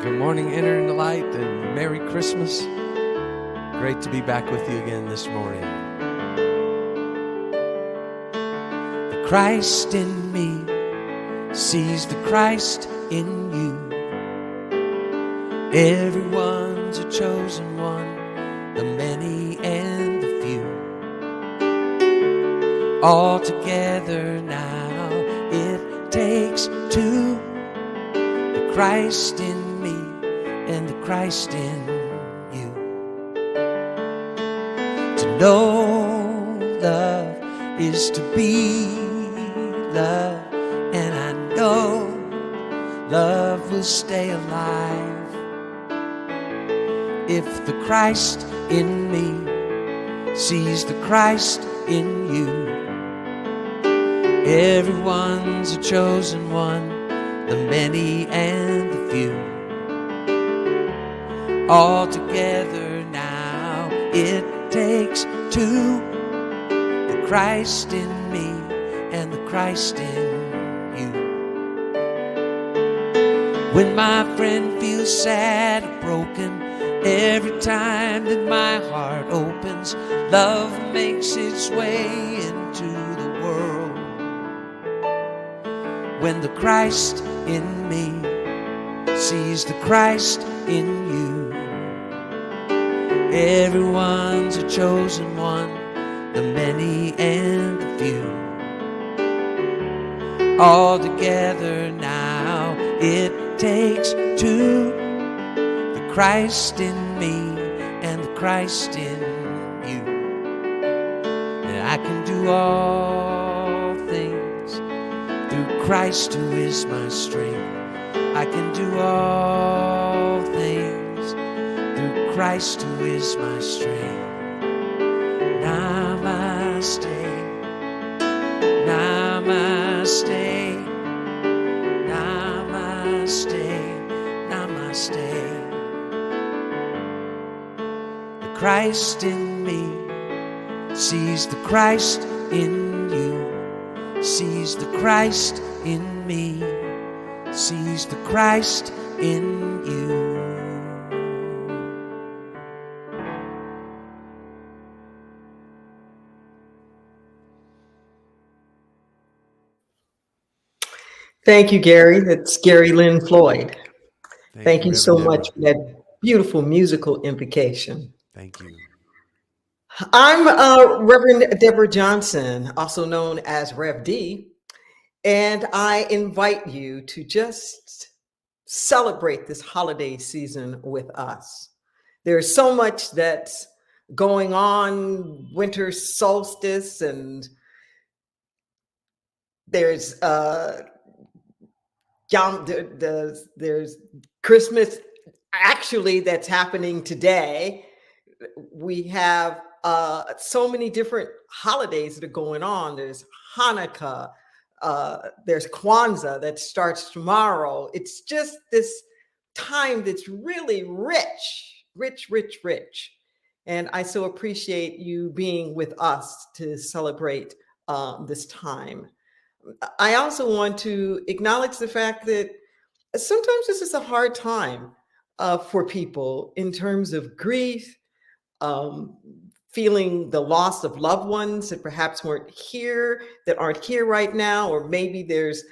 Good morning, Enter the Light, and Merry Christmas. Great to be back with you again this morning. The Christ in me sees the Christ in you. Everyone's a chosen one, the many and the few. All together now it takes two. The Christ in me and the Christ in you. To know love is to be love, and I know love will stay alive if the Christ in me sees the Christ in you. Everyone's a chosen one, the many and the few. All together now it takes two. The Christ in me and the Christ in you. When my friend feels sad or broken, every time that my heart opens, love makes its way into the world. When the Christ in me sees the Christ in you. Everyone's a chosen one, the many and the few. All together now it takes two. The Christ in me and the Christ in you. And I can do all things through Christ who is my strength. I can do all things through Christ who is my strength. Namaste, namaste, namaste, namaste. The Christ in me sees the Christ in you, sees the Christ in me, sees the Christ in you. Thank you, Gary. That's Gary Lynn Floyd. Thank you so Reverend much for that beautiful musical invocation. Thank you. I'm Reverend Deborah Johnson, also known as Rev D, and I invite you to just celebrate this holiday season with us. There's so much that's going on, winter solstice, and there's there's Christmas actually that's happening today. We have so many different holidays that are going on. There's Hanukkah, there's Kwanzaa that starts tomorrow. It's just this time that's really rich, rich, rich, rich. And I so appreciate you being with us to celebrate this time. I also want to acknowledge the fact that sometimes this is a hard time for people in terms of grief, feeling the loss of loved ones that perhaps weren't here, that aren't here right now, or maybe there's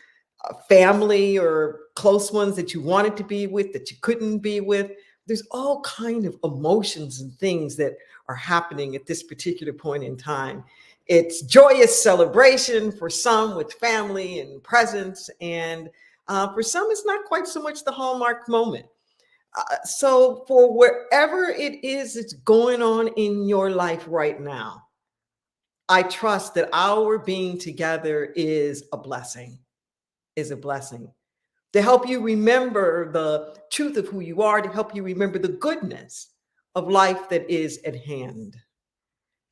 a family or close ones that you wanted to be with that you couldn't be with. There's all kind of emotions and things that are happening at this particular point in time. It's joyous celebration for some with family and presents, and for some, it's not quite so much the hallmark moment. So for wherever it is that's going on in your life right now, I trust that our being together is a blessing, to help you remember the truth of who you are, to help you remember the goodness of life that is at hand.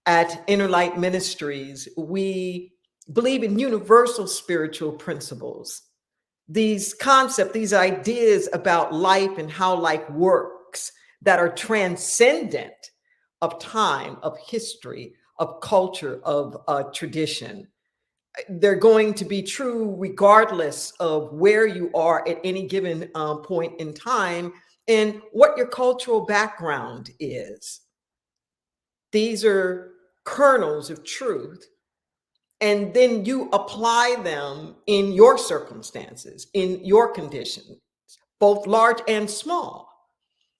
At Inner Light Ministries, we believe in universal spiritual principles. These concepts, these ideas about life and how life works that are transcendent of time, of history, of culture, of tradition. They're going to be true regardless of where you are at any given point in time, and what your cultural background is. These are kernels of truth. And then you apply them in your circumstances, in your conditions, both large and small.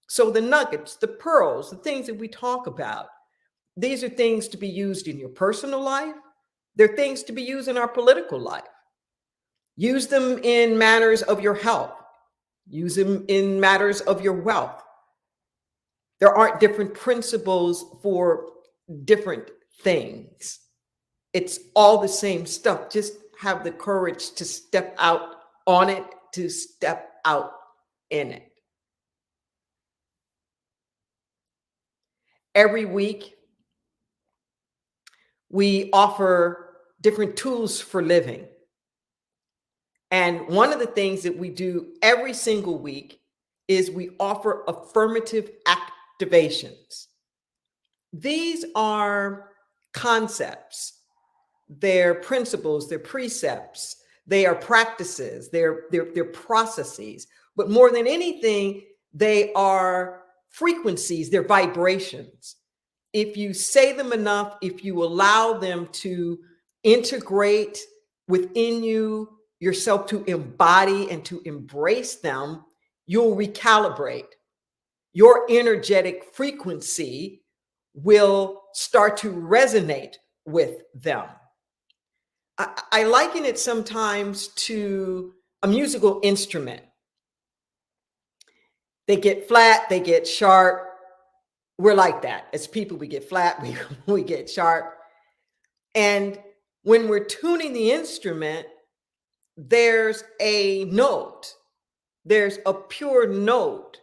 So the nuggets, the pearls, the things that we talk about, these are things to be used in your personal life. They're things to be used in our political life. Use them in matters of your health. Use them in matters of your wealth. There aren't different principles for different things. It's all the same stuff. Just have the courage to step out on it, to step out in it. Every week, we offer different tools for living. And one of the things that we do every single week is we offer affirmative activations. These are concepts, they're principles, they're precepts, they are practices, they're processes. But more than anything, they are frequencies, they're vibrations. If you say them enough, if you allow them to integrate within you, yourself to embody and to embrace them, you'll recalibrate. Your energetic frequency will start to resonate with them. I liken it sometimes to a musical instrument. They get flat, they get sharp. We're like that. As people, we get flat, we get sharp. And when we're tuning the instrument, there's a note, there's a pure note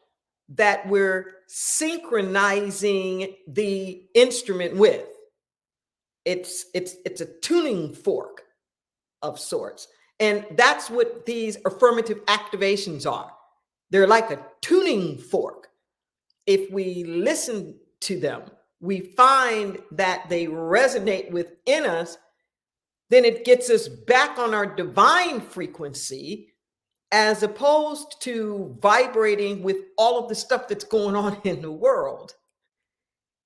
that we're synchronizing the instrument with. It's a tuning fork of sorts. And that's what these affirmative activations are. They're like a tuning fork. If we listen to them, we find that they resonate within us, then it gets us back on our divine frequency, as opposed to vibrating with all of the stuff that's going on in the world.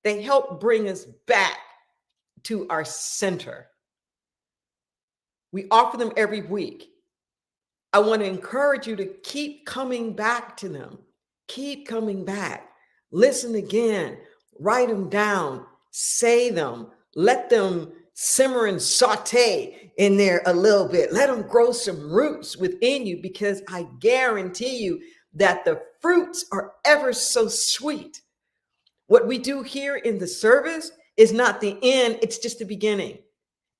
They help bring us back to our center. We offer them every week. I want to encourage you to keep coming back to them. Keep coming back. Listen again. Write them down. Say them. Let them simmer and saute in there a little bit. Let them grow some roots within you, because I guarantee you that the fruits are ever so sweet. What we do here in the service is not the end, it's just the beginning.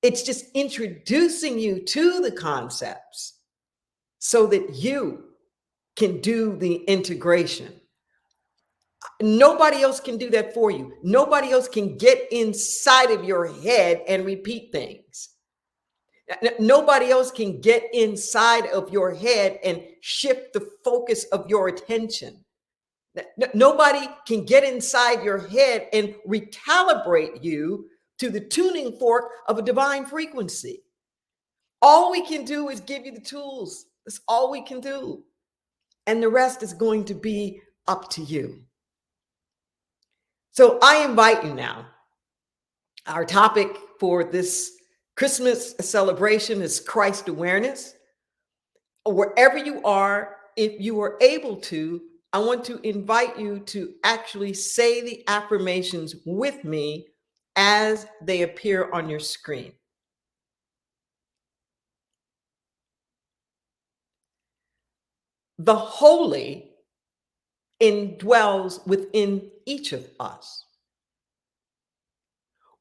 It's just introducing you to the concepts so that you can do the integration. Nobody else can do that for you. Nobody else can get inside of your head and repeat things. Nobody else can get inside of your head and shift the focus of your attention. Nobody can get inside your head and recalibrate you to the tuning fork of a divine frequency. All we can do is give you the tools. That's all we can do. And the rest is going to be up to you. So I invite you now. Our topic for this Christmas celebration is Christ awareness. Wherever you are, if you are able to, I want to invite you to actually say the affirmations with me as they appear on your screen. The holy indwells within each of us.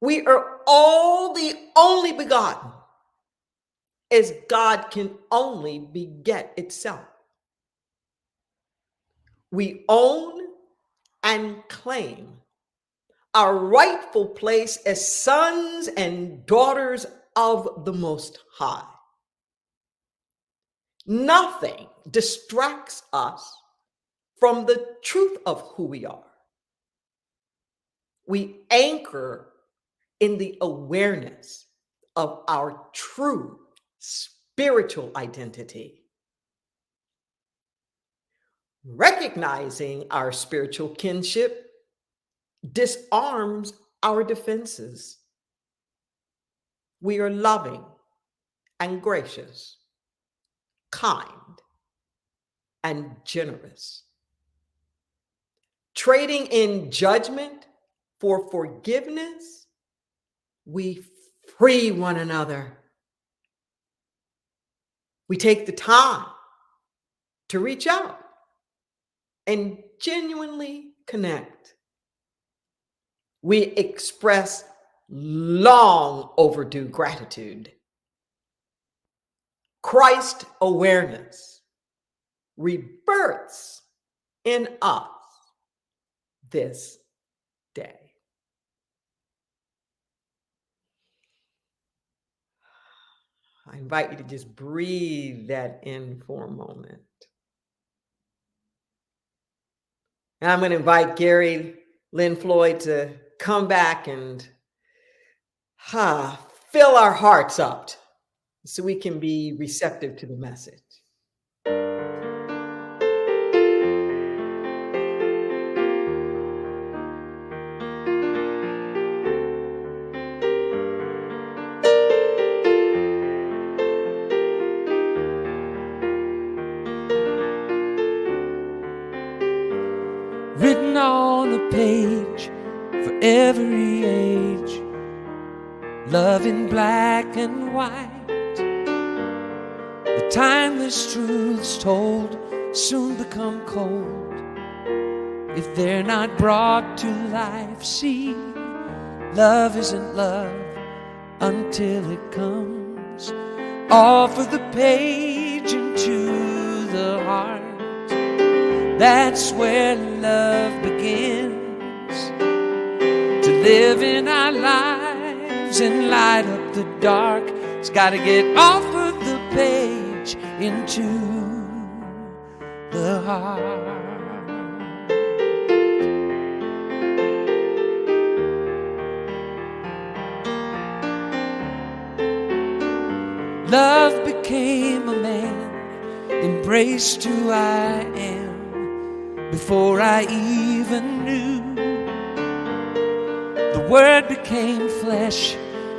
We are all the only begotten, as God can only beget itself. We own and claim our rightful place as sons and daughters of the Most High. Nothing distracts us from the truth of who we are. We anchor in the awareness of our true spiritual identity. Recognizing our spiritual kinship disarms our defenses. We are loving and gracious, kind and generous, trading in judgment for forgiveness. We free one another. We take the time to reach out and genuinely connect. We express long overdue gratitude. Christ awareness rebirths in us this day. I invite you to just breathe that in for a moment. And I'm going to invite Gary Lynn Floyd to come back and fill our hearts up so we can be receptive to the message. Written on a page for every age, love in black and white. The timeless truths told soon become cold if they're not brought to life. See, love isn't love until it comes off of the page into the heart. That's where love begins to live in our lives and light up the dark. It's got to get off of the page into the heart. Love became a man, embraced who I am before I even knew. The Word became flesh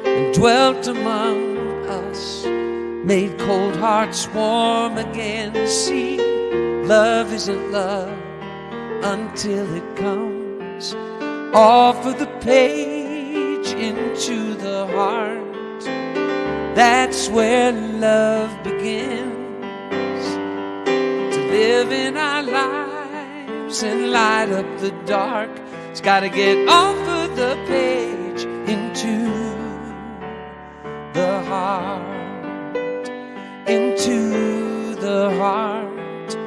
and dwelt among us, made cold hearts warm again. See, love isn't love until it comes off of the page into the heart. That's where love begins to live in our lives and light up the dark. It's got to get off of the page into the heart, into the heart.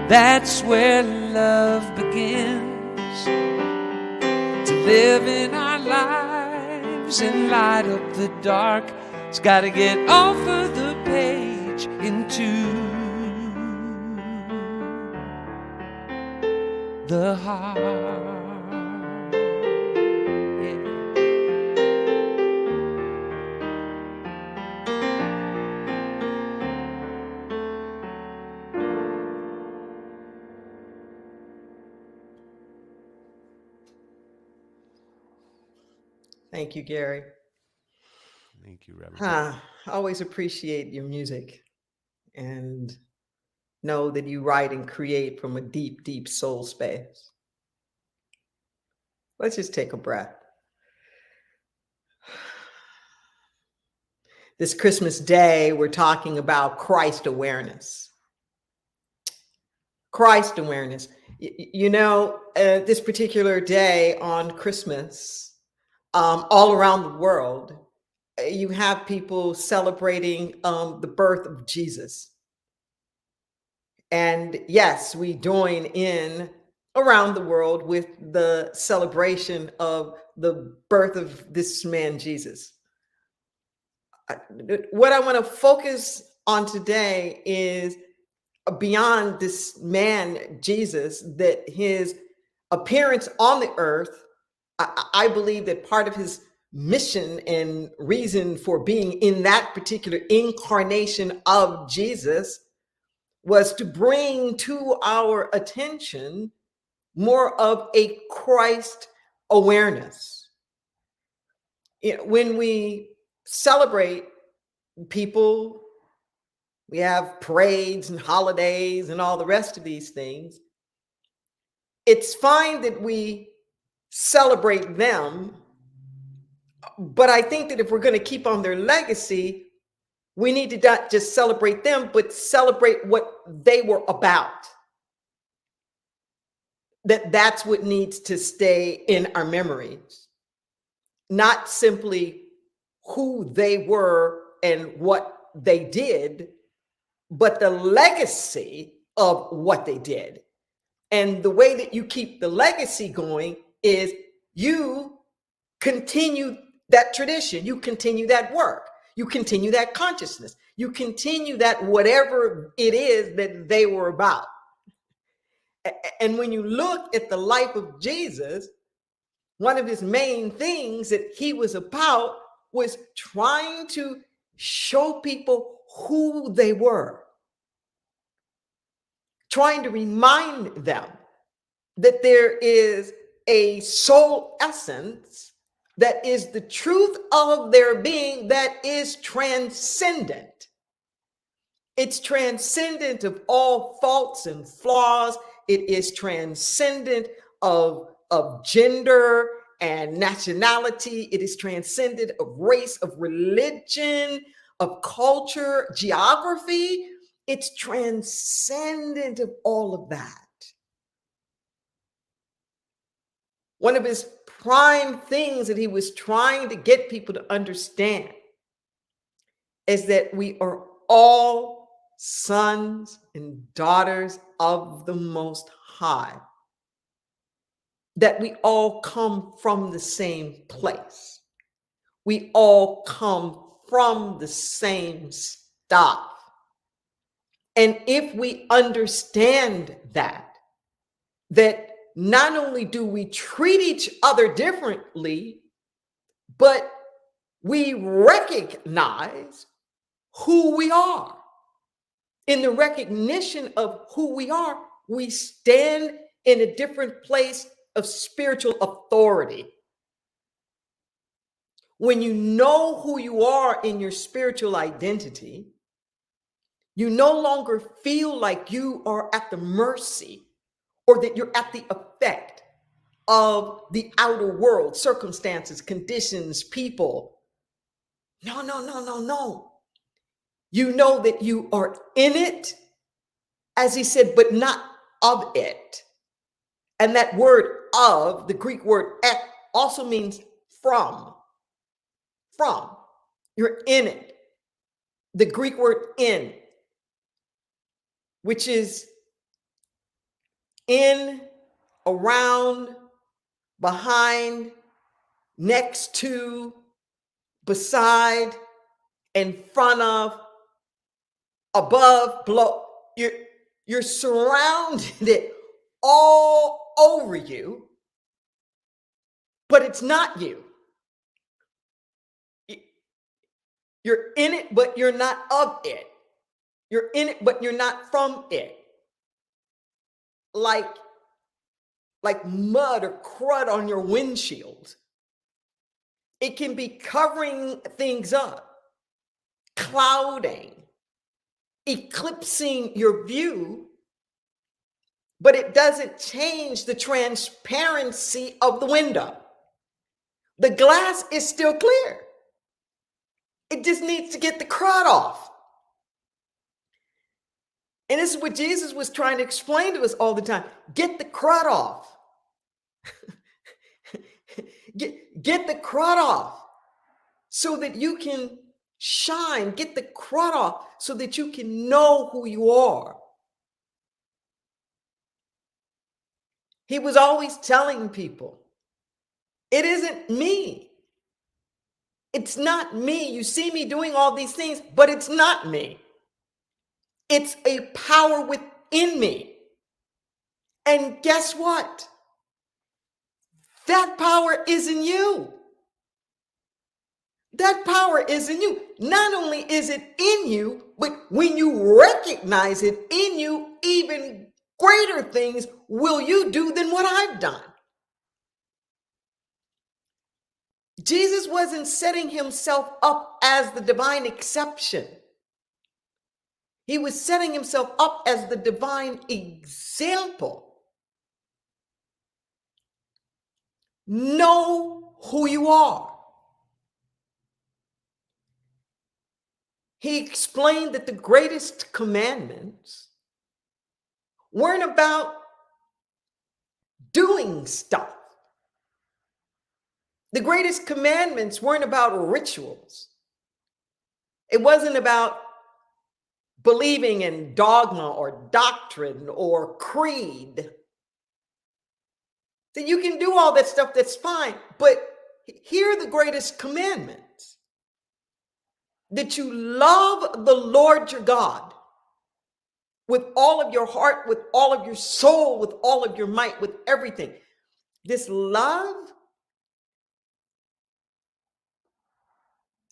That's where love begins to live in our lives and light up the dark. It's got to get off of the page into the heart. Thank you, Gary. Thank you, Reverend. I always appreciate your music and know that you write and create from a deep, deep soul space. Let's just take a breath. This Christmas Day, we're talking about Christ awareness. Christ awareness. You know, this particular day on Christmas, all around the world, you have people celebrating the birth of Jesus. And yes, we join in around the world with the celebration of the birth of this man, Jesus. What I want to focus on today is beyond this man, Jesus, that his appearance on the earth, I believe that part of his mission and reason for being in that particular incarnation of Jesus was to bring to our attention more of a Christ awareness. When we celebrate people, we have parades and holidays and all the rest of these things. It's fine that we celebrate them, but I think that if we're going to keep on their legacy, we need to not just celebrate them, but celebrate what they were about. That's what needs to stay in our memories, not simply who they were and what they did, but the legacy of what they did. And the way that you keep the legacy going is you continue that tradition, you continue that work, you continue that consciousness, you continue that whatever it is that they were about. And when you look at the life of Jesus, one of his main things that he was about was trying to show people who they were, trying to remind them that there is a soul essence that is the truth of their being, that is transcendent. It's transcendent of all faults and flaws. It is transcendent of gender and nationality. It is transcendent of race, of religion, of culture, geography. It's transcendent of all of that. One of his prime things that he was trying to get people to understand is that we are all sons and daughters of the Most High, that we all come from the same place. We all come from the same stuff. And if we understand that not only do we treat each other differently, but we recognize who we are. In the recognition of who we are, we stand in a different place of spiritual authority. When you know who you are in your spiritual identity, you no longer feel like you are at the mercy or that you're at the effect of the outer world, circumstances, conditions, people. No. You know that you are in it, as he said, but not of it. And that word of, the Greek word ek, also means from. From. You're in it. The Greek word in, which is in, around, behind, next to, beside, in front of, above, below. You're surrounded all over you, but it's not you. You're in it, but you're not of it. You're in it, but you're not from it. Like mud or crud on your windshield. It can be covering things up, clouding, eclipsing your view, but it doesn't change the transparency of the window. The glass is still clear. It just needs to get the crud off. And this is what Jesus was trying to explain to us all the time. Get the crud off. Get the crud off so that you can shine. Get the crud off so that you can know who you are. He was always telling people, it isn't me. It's not me. You see me doing all these things, but it's not me. It's a power within me. And guess what? That power is in you. That power is in you. Not only is it in you, But when you recognize it in you, even greater things will you do than what I've done. Jesus wasn't setting himself up as the divine exception. He was setting himself up as the divine example. Know who you are. He explained that the greatest commandments weren't about doing stuff. The greatest commandments weren't about rituals. It wasn't about believing in dogma or doctrine or creed. That you can do all that stuff, that's fine. But here are the greatest commandments. That you love the Lord your God with all of your heart, with all of your soul, with all of your might, with everything. This love,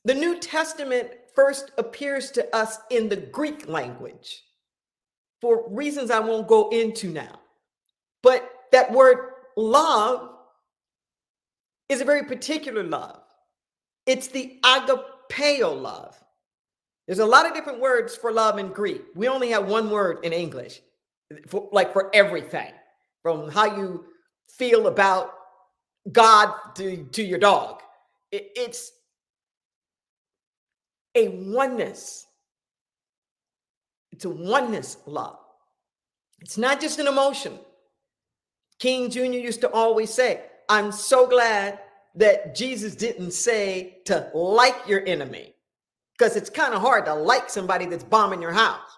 the New Testament first appears to us in the Greek language for reasons I won't go into now. But that word love is a very particular love. It's the agapeo love. There's a lot of different words for love in Greek. We only have one word in English, for everything, from how you feel about God to your dog. It's a oneness. It's a oneness love. It's not just an emotion. King Jr. used to always say, I'm so glad that Jesus didn't say to like your enemy, because it's kind of hard to like somebody that's bombing your house.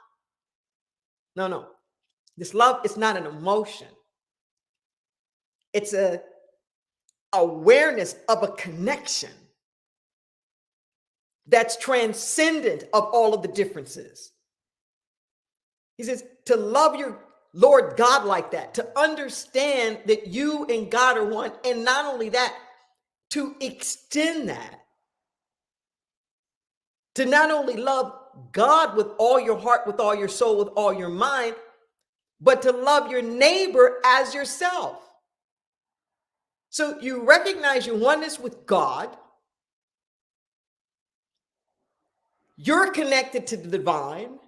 No. This love is not an emotion. It's a awareness of a connection that's transcendent of all of the differences. He says to love your Lord God like that, to understand that you and God are one, and not only that, to extend that, to not only love God with all your heart, with all your soul, with all your mind, but to love your neighbor as yourself. So you recognize your oneness with God. You're connected to the divine.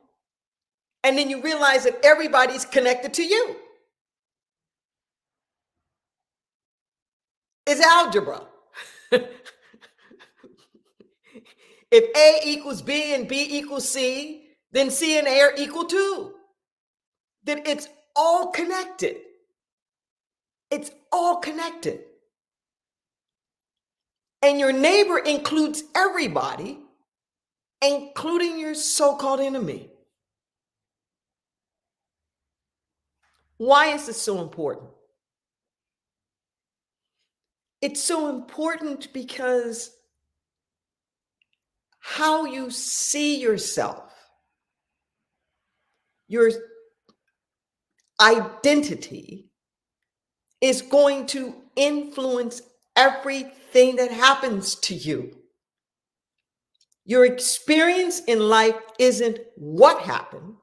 And then you realize that everybody's connected to you. It's algebra. If A equals B and B equals C, then C and A are equal too. Then it's all connected. It's all connected. And your neighbor includes everybody, including your so-called enemy. Why is this so important? It's so important because how you see yourself, your identity, is going to influence everything that happens to you. Your experience in life isn't what happens,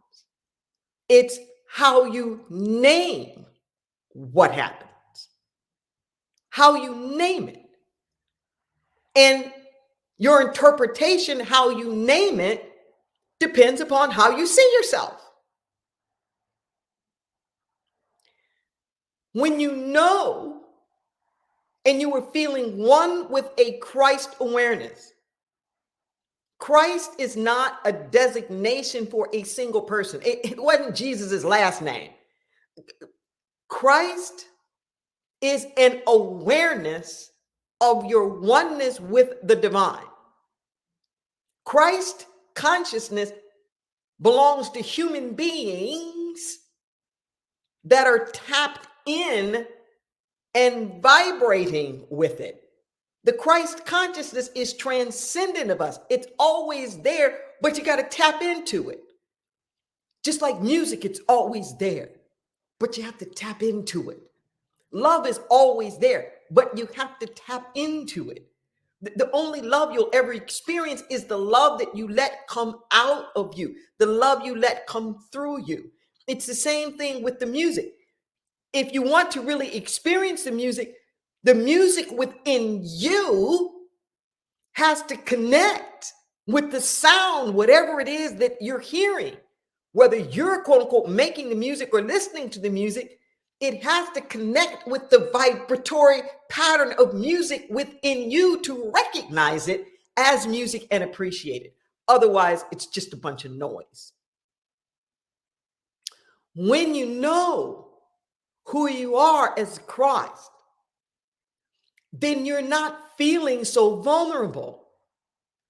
it's how you name what happens, how you name it. And your interpretation, how you name it, depends upon how you see yourself. When you know and you were feeling one with a Christ awareness, Christ is not a designation for a single person. It wasn't Jesus's last name. Christ is an awareness of your oneness with the divine. Christ consciousness belongs to human beings that are tapped in and vibrating with it. The Christ consciousness is transcendent of us. It's always there, but you got to tap into it. Just like music, it's always there, but you have to tap into it. Love is always there, but you have to tap into it. The only love you'll ever experience is the love that you let come out of you, the love you let come through you. It's the same thing with the music. If you want to really experience the music within you has to connect with the sound, whatever it is that you're hearing. Whether you're quote unquote making the music or listening to the music, it has to connect with the vibratory pattern of music within you to recognize it as music and appreciate it. Otherwise, it's just a bunch of noise. When you know who you are as Christ, then you're not feeling so vulnerable.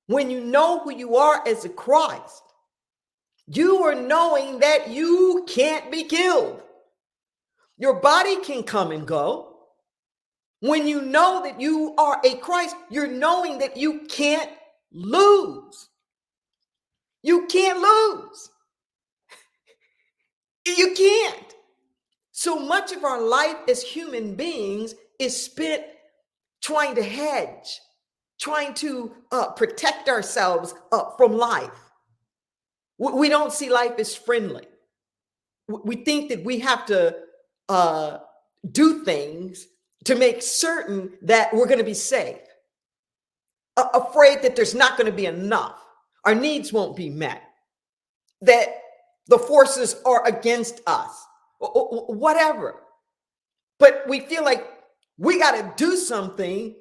When you know who you are as a Christ, you are knowing that you can't be killed. Your body can come and go. When you know that you are a Christ, you're knowing that you can't lose. You can't lose. You can't. So much of our life as human beings is spent trying to hedge, trying to protect ourselves from life. We don't see life as friendly. We think that we have to do things to make certain that we're going to be safe, afraid that there's not going to be enough, our needs won't be met, that the forces are against us, whatever. But we feel like we got to do something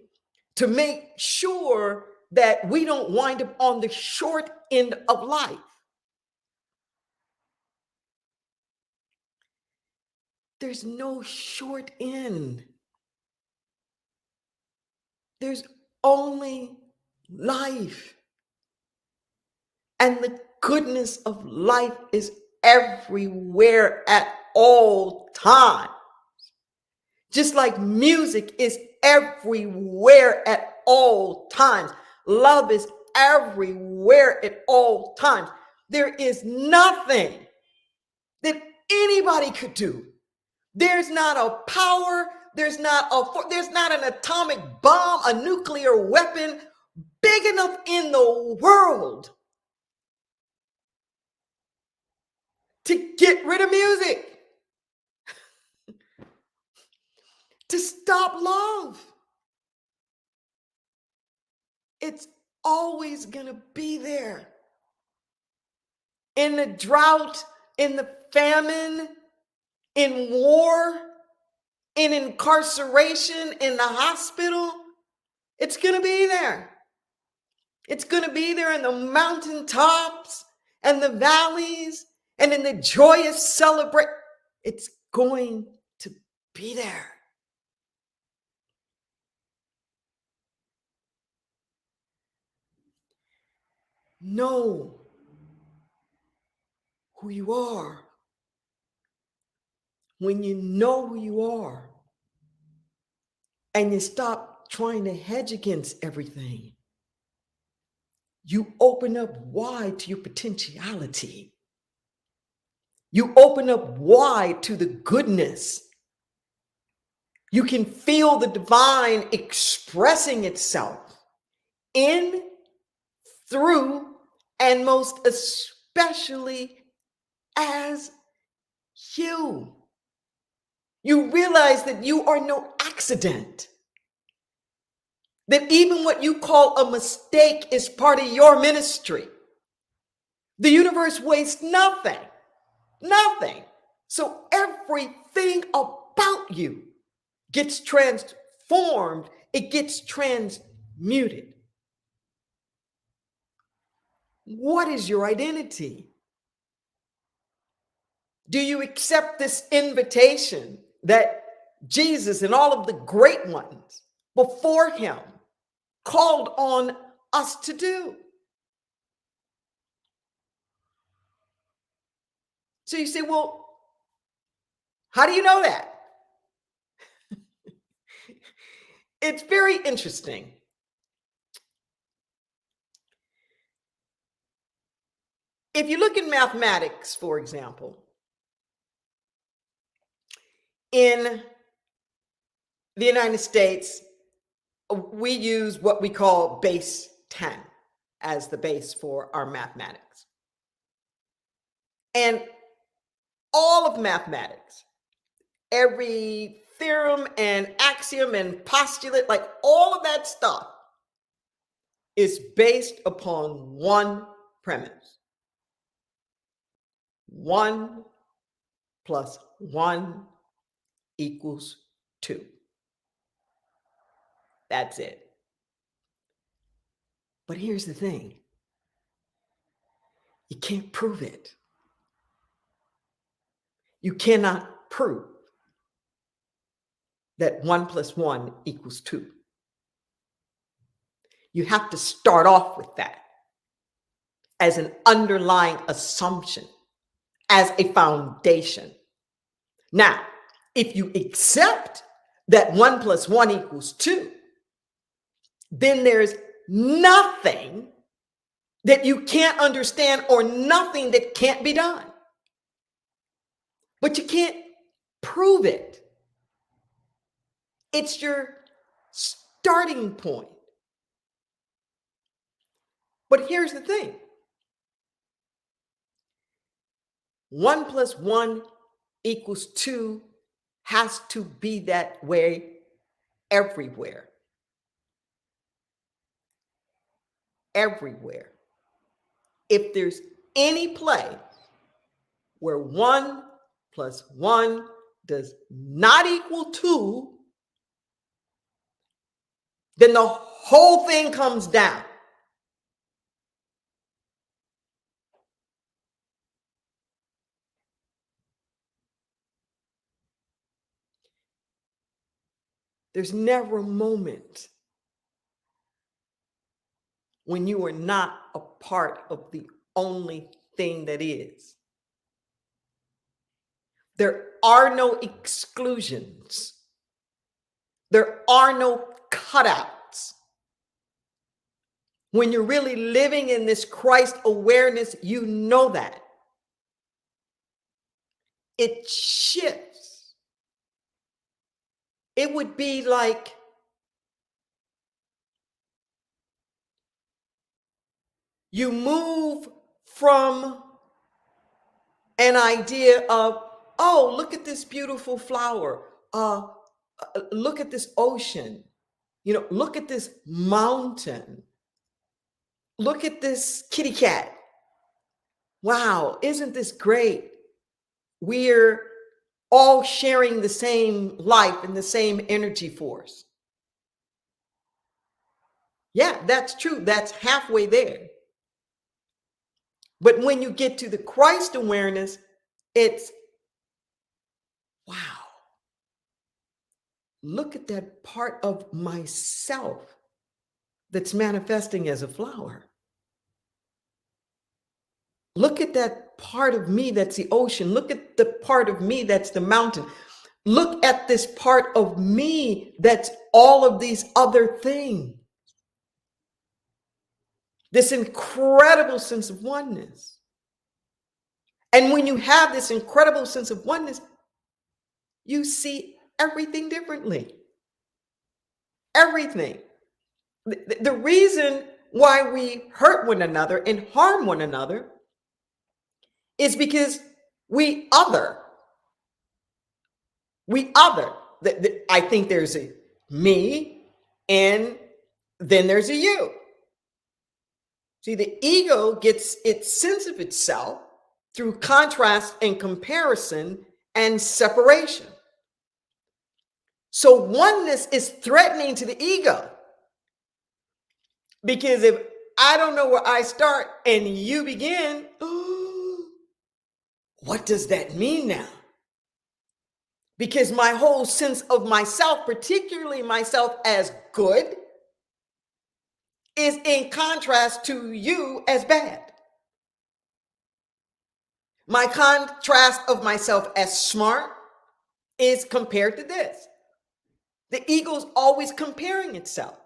to make sure that we don't wind up on the short end of life. There's no short end. There's only life. And the goodness of life is everywhere at all times. Just like music is everywhere at all times. Love is everywhere at all times. There is nothing that anybody could do. There's not a power, there's not an atomic bomb, a nuclear weapon big enough in the world to get rid of music, to stop love. It's always going to be there. In the drought, in the famine, in war, in incarceration, in the hospital, it's going to be there. It's going to be there in the mountaintops and the valleys and in the joyous celebration. It's going to be there. Know who you are. When you know who you are and you stop trying to hedge against everything, you open up wide to your potentiality. You open up wide to the goodness. You can feel the divine expressing itself in, through, and most especially as you. You realize that you are no accident. That even what you call a mistake is part of your ministry. The universe wastes nothing. Nothing. So everything about you gets transformed. It gets transmuted. What is your identity? Do you accept this invitation that Jesus and all of the great ones before him called on us to do? So you say, well, how do you know that? It's very interesting. If you look at mathematics, for example, in the United States, we use what we call base 10 as the base for our mathematics. And all of mathematics, every theorem and axiom and postulate, like all of that stuff is based upon one premise. 1 plus 1 equals 2. That's it. But here's the thing. You can't prove it. You cannot prove that 1 plus 1 equals 2. You have to start off with that as an underlying assumption, as a foundation. Now, if you accept that 1 plus 1 equals 2, then there's nothing that you can't understand or nothing that can't be done. But you can't prove it. It's your starting point. But here's the thing. 1 plus 1 equals 2 has to be that way everywhere. Everywhere. If there's any place where 1 plus 1 does not equal 2, then the whole thing comes down. There's never a moment when you are not a part of the only thing that is. There are no exclusions. There are no cutouts. When you're really living in this Christ awareness, you know that. It shifts. It would be like you move from an idea of, oh, look at this beautiful flower. Look at this ocean. Look at this mountain. Look at this kitty cat. Wow, isn't this great? We're all sharing the same life and the same energy force. Yeah, that's true. That's halfway there. But when you get to the Christ awareness, it's, wow, look at that part of myself that's manifesting as a flower. Look at that part of me that's the ocean. Look at the part of me that's the mountain. Look at this part of me that's all of these other things. This incredible sense of oneness. And when you have this incredible sense of oneness, you see everything differently. Everything. The reason why we hurt one another and harm one another is because we other. I think there's a me and then there's a you. See, the ego gets its sense of itself through contrast and comparison and separation. So oneness is threatening to the ego. Because if I don't know where I start and you begin, what does that mean now? Because my whole sense of myself, particularly myself as good, is in contrast to you as bad. My contrast of myself as smart is compared to this. The ego's always comparing itself.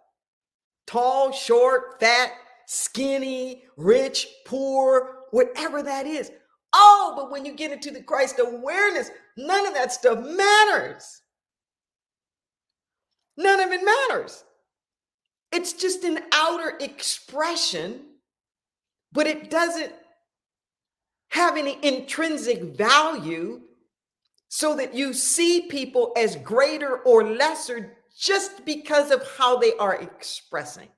Tall, short, fat, skinny, rich, poor, whatever that is. Oh, but when you get into the Christ awareness, none of that stuff matters. None of it matters. It's just an outer expression, but it doesn't have any intrinsic value so that you see people as greater or lesser just because of how they are expressing.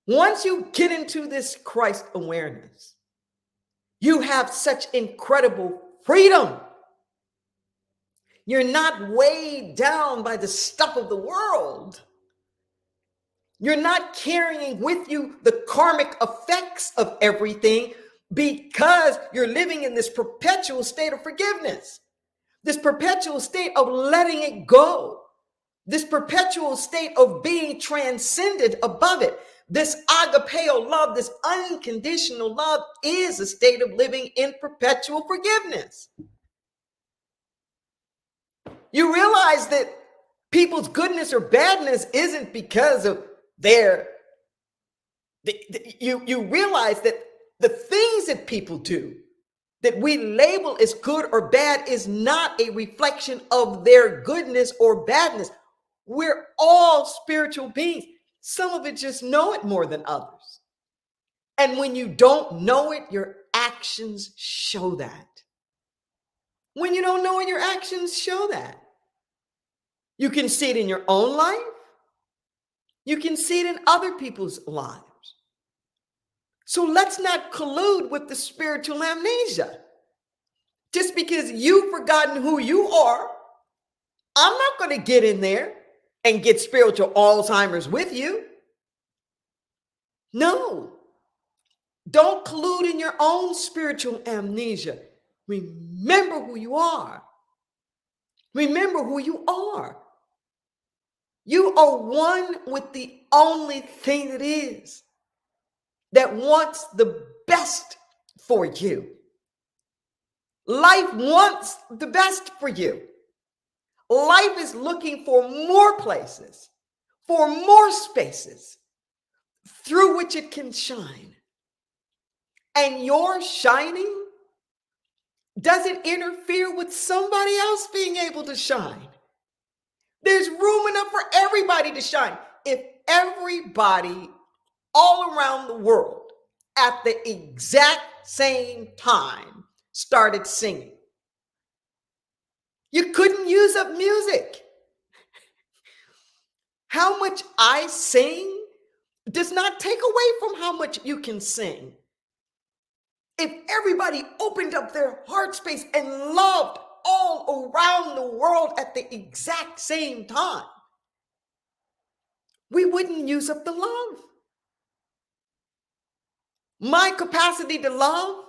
Once you get into this Christ awareness, you have such incredible freedom. You're not weighed down by the stuff of the world. You're not carrying with you the karmic effects of everything because you're living in this perpetual state of forgiveness, this perpetual state of letting it go, this perpetual state of being transcended above it. This agapeo love, this unconditional love, is a state of living in perpetual forgiveness. You realize that people's goodness or badness isn't because of you realize that the things that people do that we label as good or bad is not a reflection of their goodness or badness. We're all spiritual beings. Some of it just know it more than others. And when you don't know it, your actions show that. When you don't know it, your actions show that. You can see it in your own life. You can see it in other people's lives. So let's not collude with the spiritual amnesia. Just because you've forgotten who you are, I'm not going to get in there and get spiritual Alzheimer's with you. No. Don't collude in your own spiritual amnesia. Remember who you are. Remember who you are. You are one with the only thing that is, that wants the best for you. Life wants the best for you. Life is looking for more places, for more spaces through which it can shine. And your shining doesn't interfere with somebody else being able to shine. There's room enough for everybody to shine. If everybody all around the world at the exact same time started singing, you couldn't use up music. How much I sing does not take away from how much you can sing. If everybody opened up their heart space and loved all around the world at the exact same time, we wouldn't use up the love. My capacity to love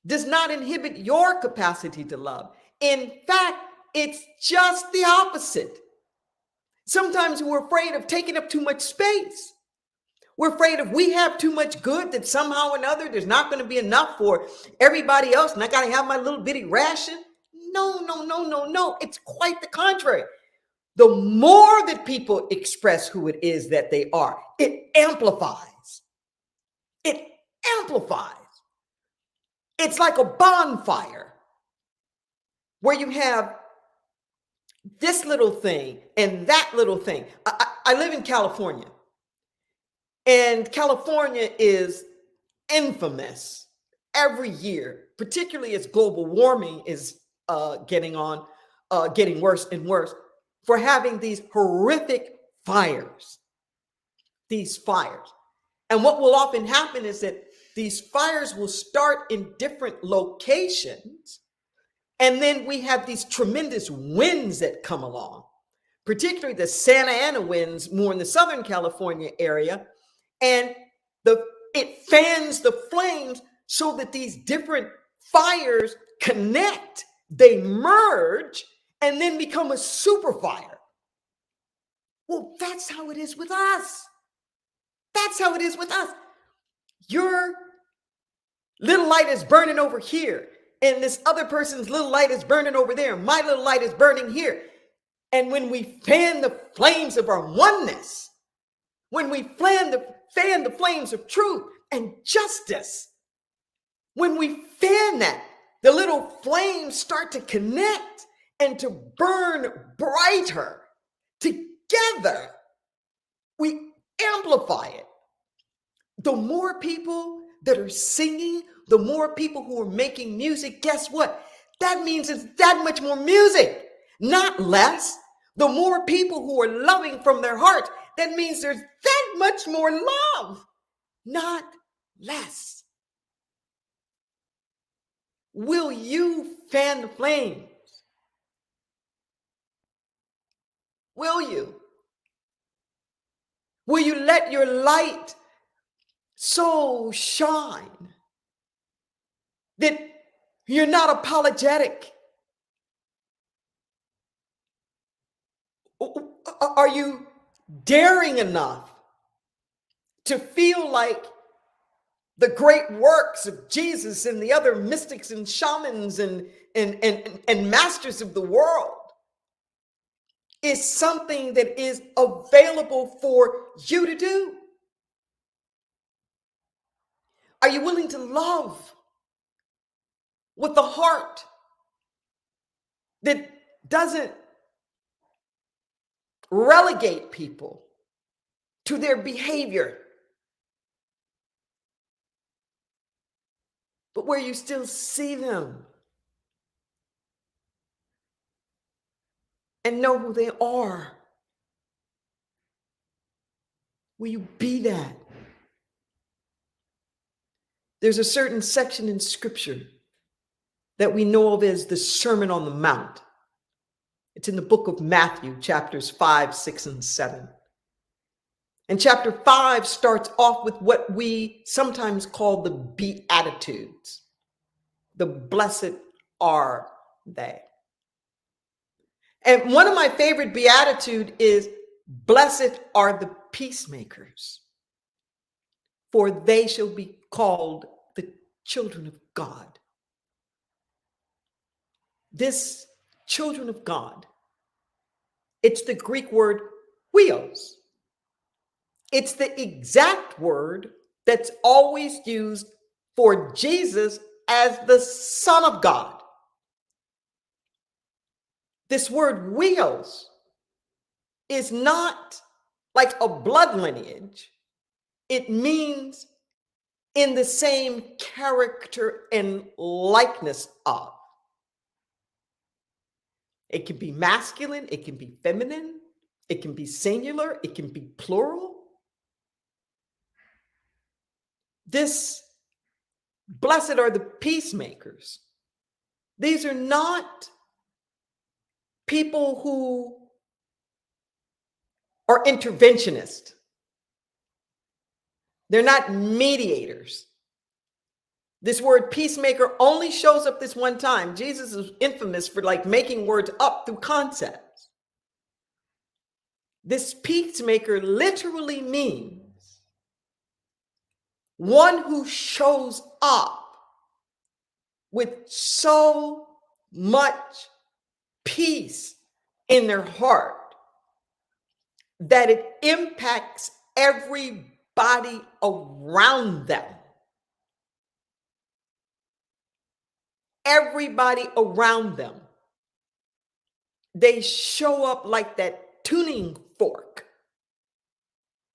does not inhibit your capacity to love. In fact, it's just the opposite. Sometimes we're afraid of taking up too much space. We're afraid if we have too much good that somehow or another there's not going to be enough for everybody else and I got to have my little bitty ration. No. It's quite the contrary. The more that people express who it is that they are, it amplifies. It amplifies. It's like a bonfire where you have this little thing and that little thing. I live in California, and California is infamous every year, particularly as global warming is getting worse and worse, for having these horrific fires. These fires. And what will often happen is that these fires will start in different locations, and then we have these tremendous winds that come along, particularly the Santa Ana winds, more in the Southern California area, and it fans the flames so that these different fires connect, they merge, and then become a super fire. Well, that's how it is with us. That's how it is with us. Your little light is burning over here, and this other person's little light is burning over there. My little light is burning here. And when we fan the flames of our oneness, when we fan the flames of truth and justice, when we fan that, the little flames start to connect and to burn brighter together. we amplify it. The more people that are singing, the more people who are making music, guess what? That means it's that much more music, not less. The more people who are loving from their hearts, that means there's that much more love, not less. Will you fan the flames? Will you? Will you let your light so shine that you're not apologetic? Are you daring enough to feel like the great works of Jesus and the other mystics and shamans and masters of the world is something that is available for you to do? Are you willing to love with a heart that doesn't relegate people to their behavior, but where you still see them and know who they are? Will you be that? There's a certain section in Scripture that we know of as the Sermon on the Mount. It's in the book of Matthew, chapters 5, 6, and 7. And chapter 5 starts off with what we sometimes call the Beatitudes. The blessed are they. And one of my favorite Beatitude is, blessed are the peacemakers, for they shall be called the children of God. This children of God, it's the Greek word huios. It's the exact word that's always used for Jesus as the Son of God. This word huios is not like a blood lineage. It means in the same character and likeness of. It can be masculine, it can be feminine, it can be singular, it can be plural. This blessed are the peacemakers. These are not people who are interventionists. They're not mediators. This word peacemaker only shows up this one time. Jesus is infamous for making words up through concepts. This peacemaker literally means one who shows up with so much peace in their heart that it impacts everybody around them. Everybody around them. They show up like that tuning fork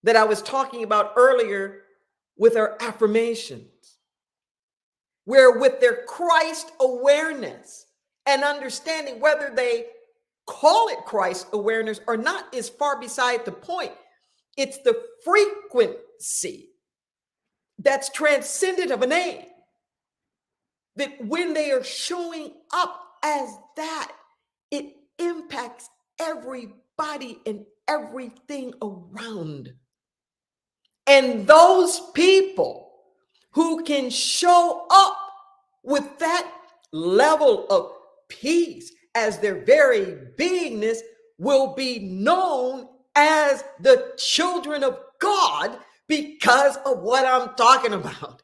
that I was talking about earlier with our affirmations, where with their Christ awareness and understanding, whether they call it Christ awareness or not is far beside the point. It's the frequency that's transcendent of a name, that when they are showing up as that, it impacts everybody and everything around. And those people who can show up with that level of peace as their very beingness will be known as the children of God because of what I'm talking about.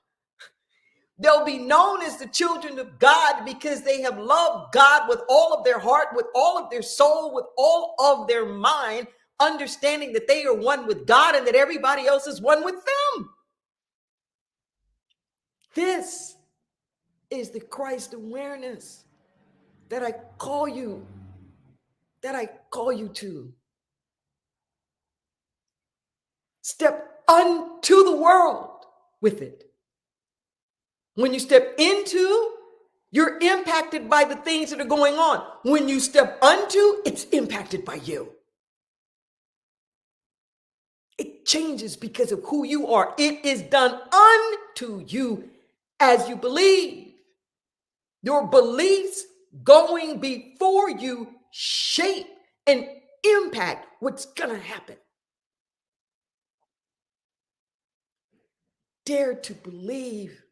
They'll be known as the children of God because they have loved God with all of their heart, with all of their soul, with all of their mind, understanding that they are one with God and that everybody else is one with them. This is the Christ awareness that I call you to. Step unto the world with it. When you step into, you're impacted by the things that are going on. When you step unto, it's impacted by you. It changes because of who you are. It is done unto you as you believe. Your beliefs going before you shape and impact what's going to happen. Dare to believe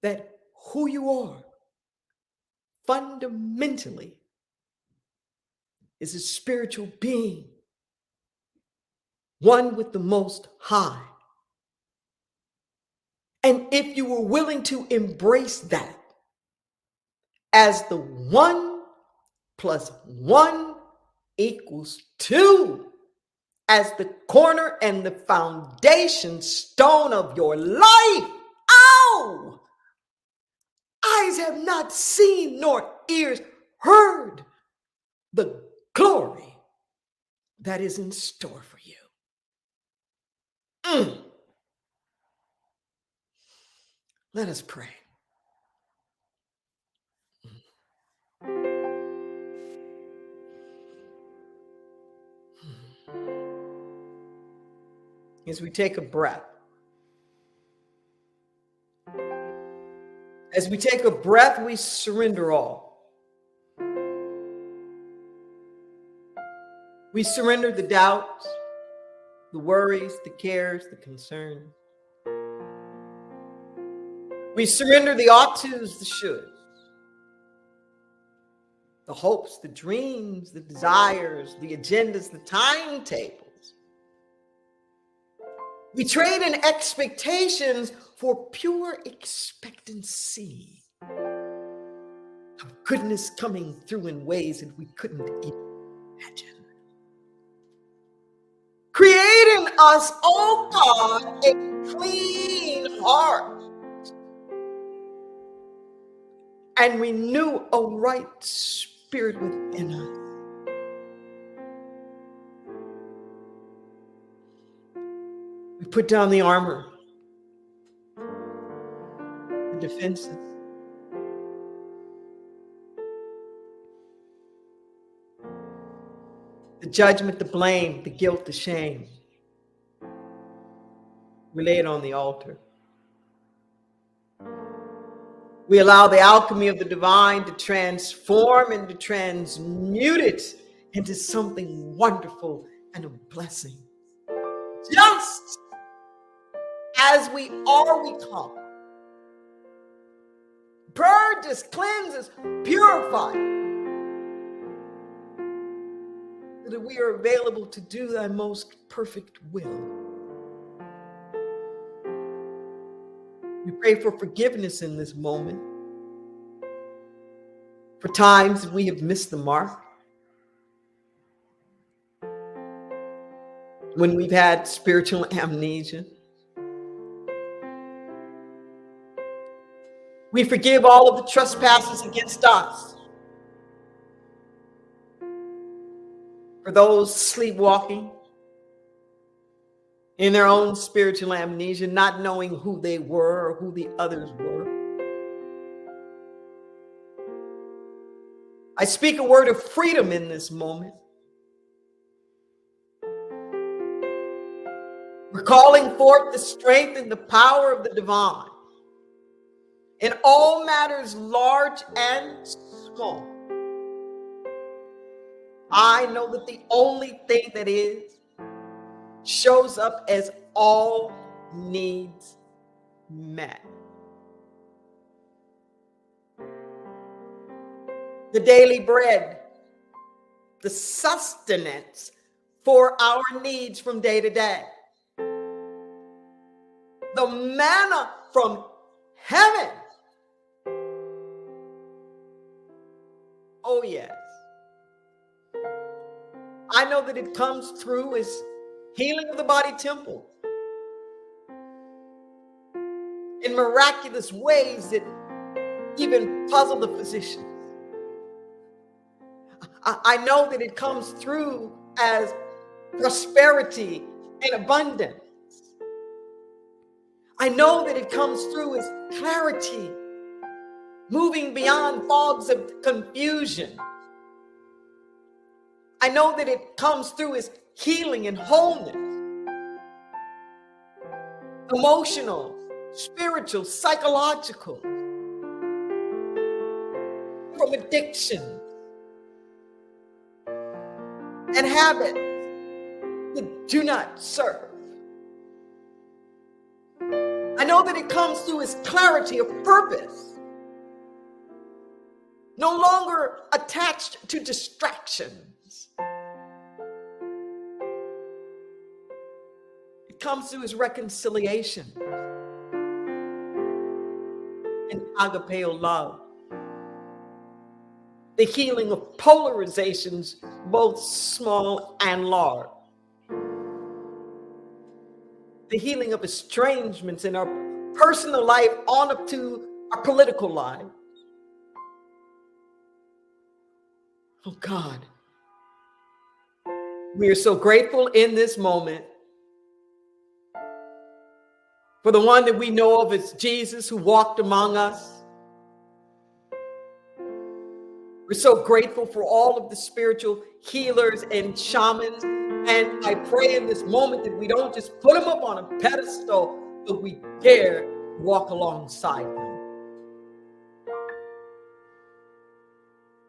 that who you are fundamentally is a spiritual being, one with the Most High. And if you were willing to embrace that as the 1 + 1 = 2, as the corner and the foundation stone of your life, oh, eyes have not seen nor ears heard the glory that is in store for you. Let us pray. As we take a breath, we surrender all. We surrender the doubts, the worries, the cares, the concerns. We surrender the ought tos, the shoulds, the hopes, the dreams, the desires, the agendas, the timetables. We trade in expectations for pure expectancy of goodness coming through in ways that we couldn't even imagine. Create in us, oh God, a clean heart and renew a right spirit within us. We put down the armor, the defenses. The judgment, the blame, the guilt, the shame. We lay it on the altar. We allow the alchemy of the divine to transform and to transmute it into something wonderful and a blessing. Just as we are, we come. Purges, cleanses, purify. So that we are available to do thy most perfect will. We pray for forgiveness in this moment. For times we have missed the mark. When we've had spiritual amnesia. We forgive all of the trespasses against us. For those sleepwalking in their own spiritual amnesia, not knowing who they were or who the others were. I speak a word of freedom in this moment. We're calling forth the strength and the power of the divine in all matters large and small. I know that the only thing that shows up as all needs met. The daily bread, the sustenance for our needs from day to day. The manna from heaven. Oh, yes. I know that it comes through as healing of the body temple in miraculous ways that even puzzle the physicians. I know that it comes through as prosperity, and abundance. I know that it comes through as clarity, moving beyond fogs of confusion. I know that it comes through as healing and wholeness, emotional, spiritual, psychological, from addiction and habits that do not serve. I know that it comes through as clarity of purpose, no longer attached to distractions. It comes through as reconciliation and agapeo love. The healing of polarizations, both small and large. The healing of estrangements in our personal life on up to our political life. Oh God, we are so grateful in this moment for the one that we know of as Jesus, who walked among us. We're so grateful for all of the spiritual healers and shamans. And I pray in this moment that we don't just put them up on a pedestal, but we dare walk alongside them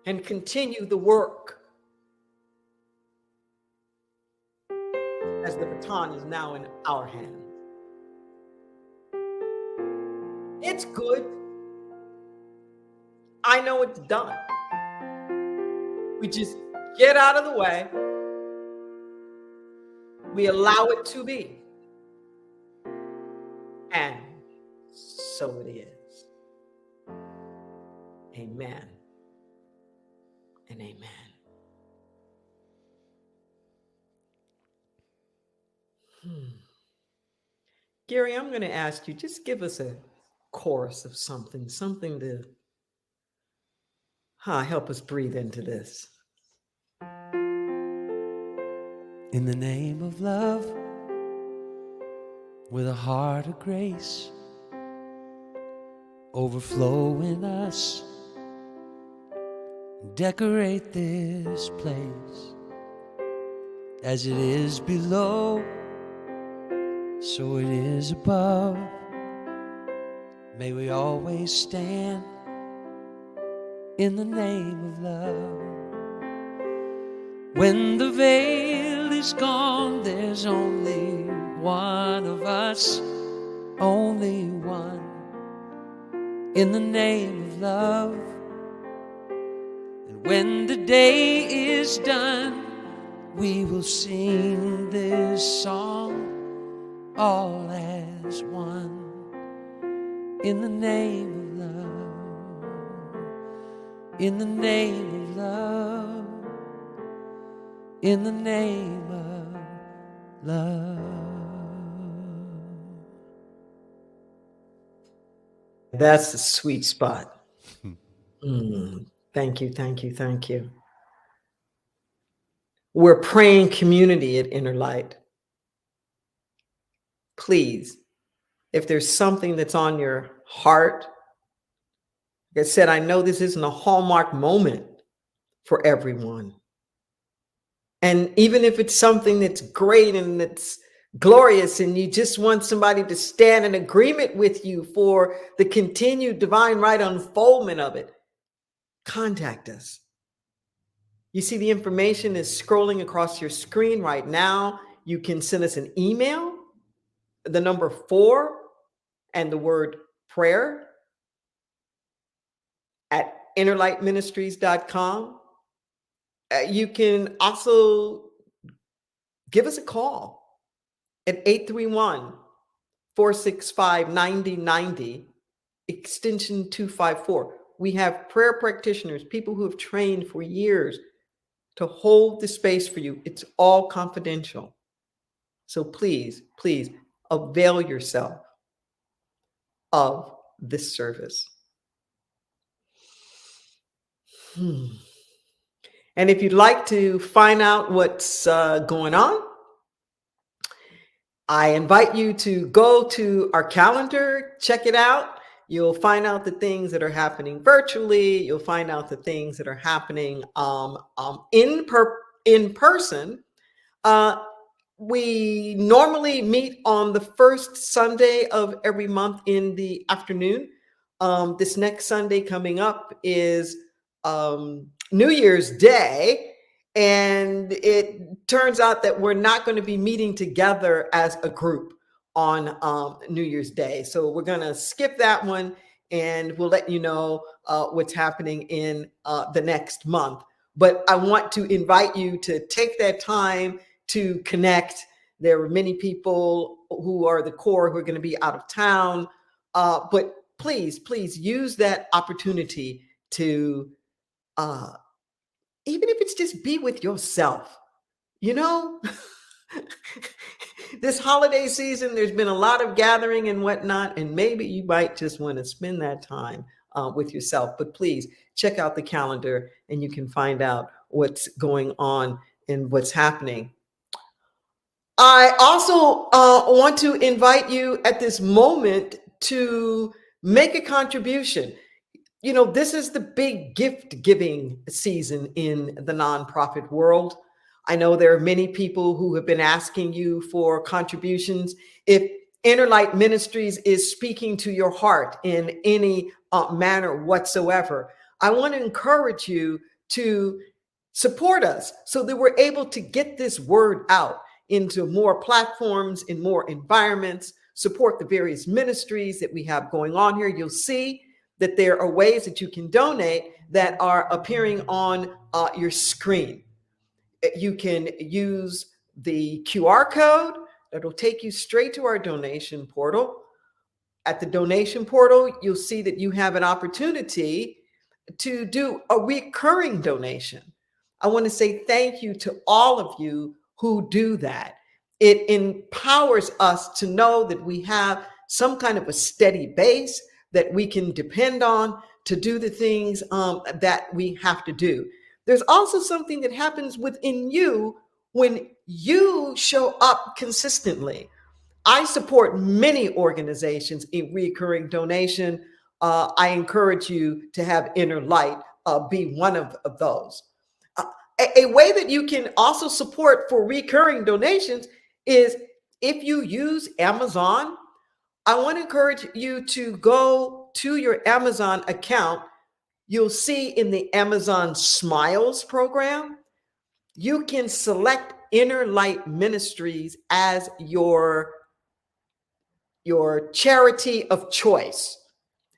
and continue the work as the baton is now in our hands. It's good. I know it's done. We just get out of the way. We allow it to be. And so it is. Amen and amen. Gary, I'm going to ask you, just give us a chorus of something to help us breathe into this. In the name of love, with a heart of grace, overflow in us, decorate this place. As it is below, so it is above. May we always stand in the name of love. When the veil is gone, there's only one of us, only one, in the name of love. And when the day is done, we will sing this song all as one, in the name of love, in the name of love. In the name of love. That's the sweet spot. Thank you. We're praying community at Inner Light. Please, if there's something that's on your heart, like I said, I know this isn't a hallmark moment for everyone. And even if it's something that's great and that's glorious and you just want somebody to stand in agreement with you for the continued divine right unfoldment of it, contact us. You see, the information is scrolling across your screen right now. You can send us an email, the number 4 and the word prayer at innerlightministries.com. You can also give us a call at 831-465-9090, extension 254. We have prayer practitioners, people who have trained for years to hold the space for you. It's all confidential. So please avail yourself of this service. And if you'd like to find out what's going on, I invite you to go to our calendar, check it out. You'll find out the things that are happening virtually. You'll find out the things that are happening in person. Uh, we normally meet on the first Sunday of every month in the afternoon. This next Sunday coming up is New Year's Day. And it turns out that we're not going to be meeting together as a group on New Year's Day. So we're going to skip that one, and we'll let you know what's happening in the next month. But I want to invite you to take that time to connect. There are many people who are the core who are going to be out of town. But please use that opportunity to even if it's just be with yourself, this holiday season, there's been a lot of gathering and whatnot, and maybe you might just want to spend that time with yourself. But please check out the calendar and you can find out what's going on and what's happening. I also want to invite you at this moment to make a contribution. This is the big gift giving season in the nonprofit world. I know there are many people who have been asking you for contributions. If Inner Light Ministries is speaking to your heart in any manner whatsoever, I want to encourage you to support us so that we're able to get this word out into more platforms, in more environments, support the various ministries that we have going on here. You'll see that there are ways that you can donate that are appearing on your screen. You can use the QR code that'll take you straight to our donation portal. At the donation portal, you'll see that you have an opportunity to do a recurring donation. I want to say thank you to all of you who do that. It empowers us to know that we have some kind of a steady base that we can depend on to do the things that we have to do. There's also something that happens within you when you show up consistently. I support many organizations in recurring donation. I encourage you to have Inner Light be one of those. A way that you can also support for recurring donations is if you use Amazon. I want to encourage you to go to your Amazon account. You'll see in the Amazon Smiles program, you can select Inner Light Ministries as your charity of choice,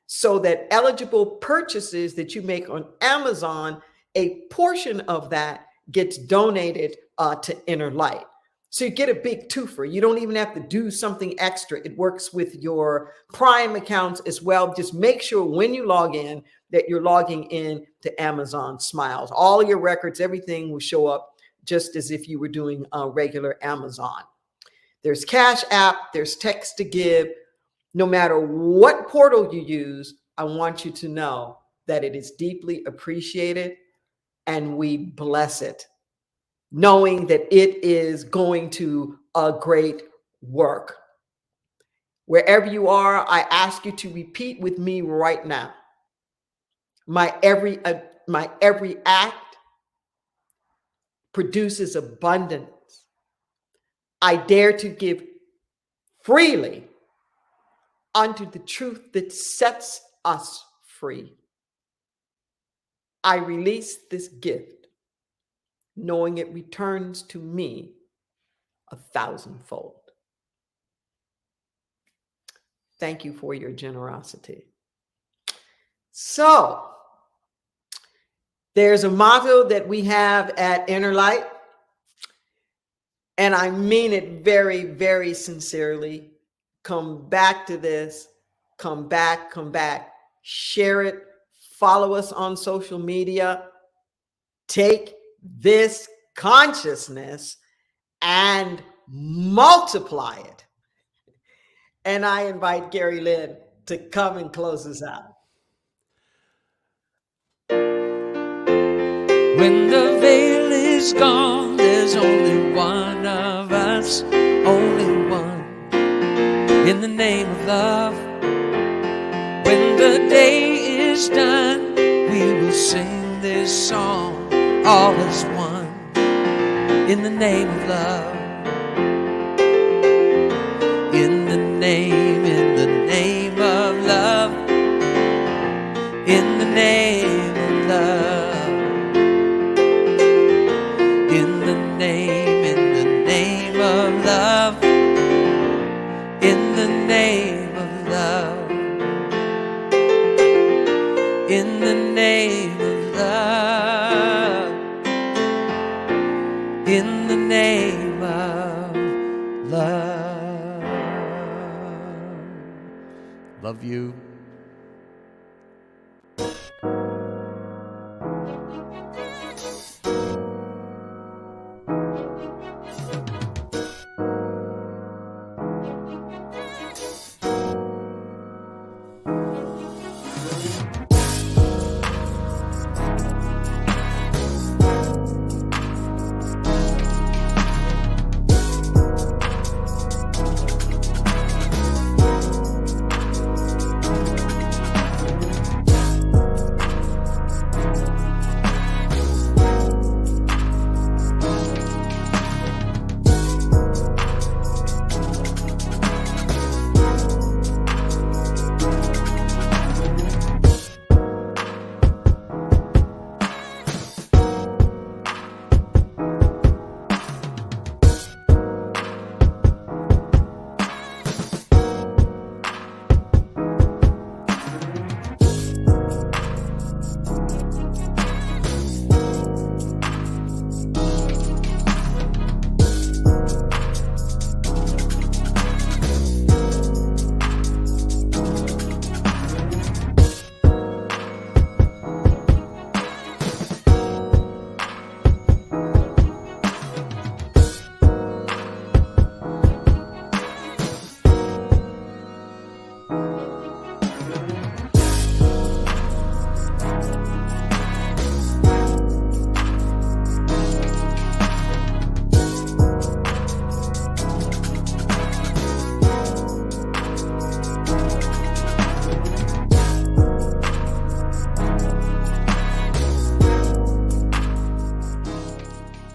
so that eligible purchases that you make on Amazon, a portion of that gets donated to Inner Light. So you get a big twofer. You don't even have to do something extra. It works with your Prime accounts as well. Just make sure when you log in that you're logging in to Amazon Smiles. All your records, everything will show up just as if you were doing regular Amazon. There's Cash App, there's Text to Give. No matter what portal you use, I want you to know that it is deeply appreciated and we bless it, knowing that it is going to a great work. Wherever you are, I ask you to repeat with me right now. My every act produces abundance. I dare to give freely unto the truth that sets us free. I release this gift, knowing it returns to me 1,000-fold. Thank you for your generosity. So, there's a motto that we have at Inner Light, and I mean it very, very sincerely. Come back to this. Come back. Share it. Follow us on social media. Take this consciousness and multiply it. And I invite Gary Lynn to come and close us out. When the veil is gone, there's only one of us, only one. in the name of love. When the day is done, we will sing this song, all as one, in the name of love. In the name of love, in the name of love, in the name of love, in the name of love, in the name of love, in the name of love. Love you.